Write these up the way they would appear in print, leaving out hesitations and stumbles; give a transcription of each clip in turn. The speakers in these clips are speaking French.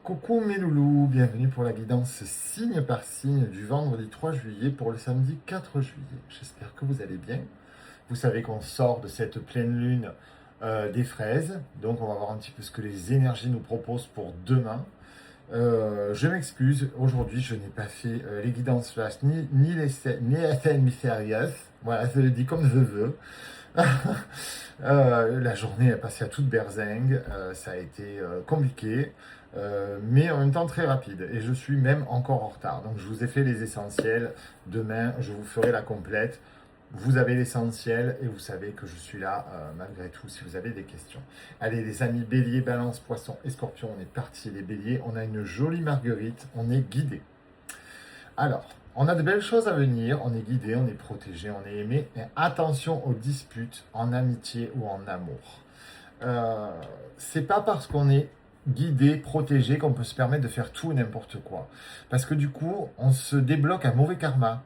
Coucou mes loulous, bienvenue pour la guidance signe par signe du vendredi 3 juillet pour le samedi 4 juillet. J'espère que vous allez bien. Vous savez qu'on sort de cette pleine lune des fraises, donc on va voir un petit peu ce que les énergies nous proposent pour demain. Je m'excuse, aujourd'hui je n'ai pas fait les guidances flash ni les scènes mystérieuses. Voilà, je le dis comme je veux. La journée est passée à toute berzingue, ça a été compliqué, mais en même temps très rapide. Et je suis même encore en retard. Donc je vous ai fait les essentiels. Demain, je vous ferai la complète. Vous avez l'essentiel et vous savez que je suis là malgré tout si vous avez des questions. Allez les amis, bélier, balance, poisson et scorpion, on est parti les béliers. On a une jolie marguerite, on est guidé. Alors, on a de belles choses à venir, on est guidé, on est protégé, on est aimé. Mais attention aux disputes en amitié ou en amour. C'est pas parce qu'on est guidé, protégé qu'on peut se permettre de faire tout et n'importe quoi. Parce que du coup, on se débloque un mauvais karma.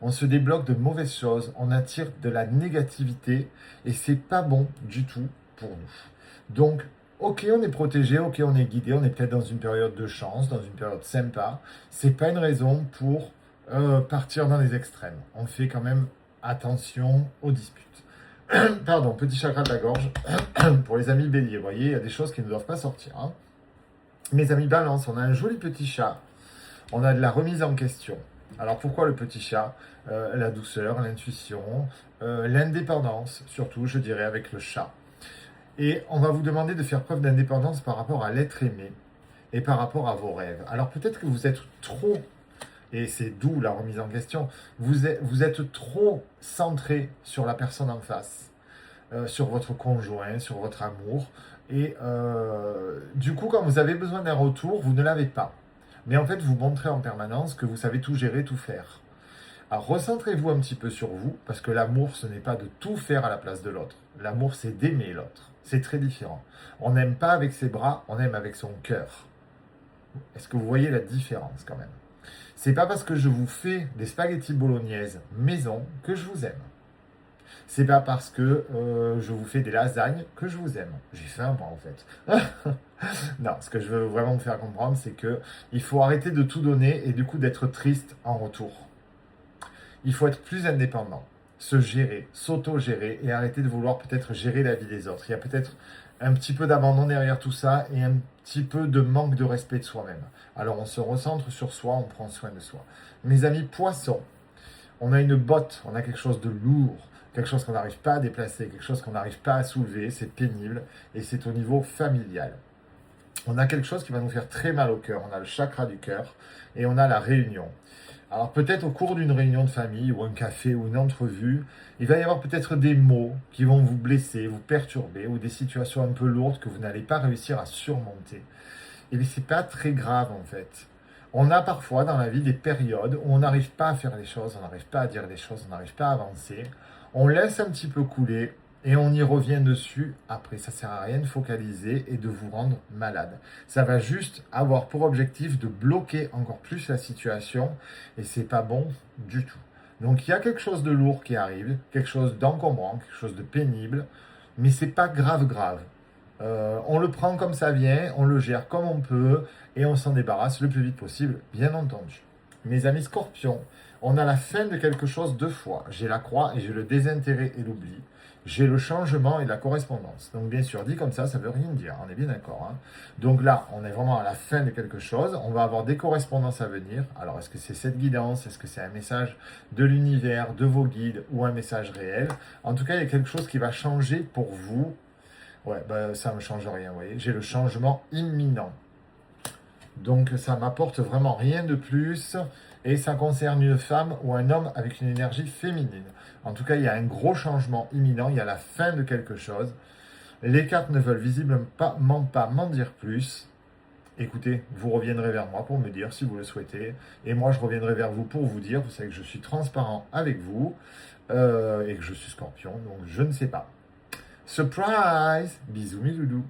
On se débloque de mauvaises choses, on attire de la négativité et c'est pas bon du tout pour nous. Donc, ok, on est protégé, ok, on est guidé, on est peut-être dans une période de chance, dans une période sympa. C'est pas une raison pour partir dans les extrêmes. On fait quand même attention aux disputes. Pardon, petit chakra de la gorge. Pour les amis béliers, vous voyez, il y a des choses qui ne doivent pas sortir. Hein. Mes amis balance, on a un joli petit chat. On a de la remise en question. Alors pourquoi le petit chat? La douceur, l'intuition, l'indépendance, surtout je dirais avec le chat. Et on va vous demander de faire preuve d'indépendance par rapport à l'être aimé et par rapport à vos rêves. Alors peut-être que vous êtes trop, et c'est d'où la remise en question, vous êtes trop centré sur la personne en face, sur votre conjoint, sur votre amour. Et du coup, quand vous avez besoin d'un retour, vous ne l'avez pas. Mais en fait, vous montrez en permanence que vous savez tout gérer, tout faire. Alors, recentrez-vous un petit peu sur vous, parce que l'amour, ce n'est pas de tout faire à la place de l'autre. L'amour, c'est d'aimer l'autre. C'est très différent. On n'aime pas avec ses bras, on aime avec son cœur. Est-ce que vous voyez la différence quand même? C'est pas parce que je vous fais des spaghettis bolognaises maison que je vous aime. C'est pas parce que je vous fais des lasagnes que je vous aime. J'ai faim, moi, en fait. Non, ce que je veux vraiment vous faire comprendre, c'est que il faut arrêter de tout donner et du coup d'être triste en retour. Il faut être plus indépendant, se gérer, s'auto-gérer et arrêter de vouloir peut-être gérer la vie des autres. Il y a peut-être un petit peu d'abandon derrière tout ça et un petit peu de manque de respect de soi-même. Alors on se recentre sur soi, on prend soin de soi. Mes amis poissons, on a une botte, on a quelque chose de lourd, quelque chose qu'on n'arrive pas à déplacer, quelque chose qu'on n'arrive pas à soulever, c'est pénible et c'est au niveau familial. On a quelque chose qui va nous faire très mal au cœur, on a le chakra du cœur et on a la réunion. Alors peut-être au cours d'une réunion de famille ou un café ou une entrevue, il va y avoir peut-être des mots qui vont vous blesser, vous perturber ou des situations un peu lourdes que vous n'allez pas réussir à surmonter. Et bien c'est pas très grave en fait. On a parfois dans la vie des périodes où on n'arrive pas à faire les choses, on n'arrive pas à dire les choses, on n'arrive pas à avancer. On laisse un petit peu couler et on y revient dessus après. Ça ne sert à rien de focaliser et de vous rendre malade. Ça va juste avoir pour objectif de bloquer encore plus la situation et c'est pas bon du tout. Donc il y a quelque chose de lourd qui arrive, quelque chose d'encombrant, quelque chose de pénible, mais c'est pas grave. On le prend comme ça vient, on le gère comme on peut et on s'en débarrasse le plus vite possible, bien entendu. Mes amis scorpions, on a la fin de quelque chose deux fois. J'ai la croix et j'ai le désintérêt et l'oubli. J'ai le changement et la correspondance. Donc bien sûr, dit comme ça ne veut rien dire, on est bien d'accord. Hein. Donc là, on est vraiment à la fin de quelque chose. On va avoir des correspondances à venir. Alors est-ce que c'est cette guidance? Est-ce que c'est un message de l'univers, de vos guides ou un message réel? En tout cas, il y a quelque chose qui va changer pour vous. Ouais, bah, ça ne me change rien, vous voyez. J'ai le changement imminent. Donc ça m'apporte vraiment rien de plus et ça concerne une femme ou un homme avec une énergie féminine. En tout cas, il y a un gros changement imminent, il y a la fin de quelque chose. Les cartes ne veulent visiblement pas m'en dire plus. Écoutez, vous reviendrez vers moi pour me dire si vous le souhaitez. Et moi, je reviendrai vers vous pour vous dire. Vous savez que je suis transparent avec vous et que je suis scorpion, donc je ne sais pas. Surprise! Bisous mes loulous!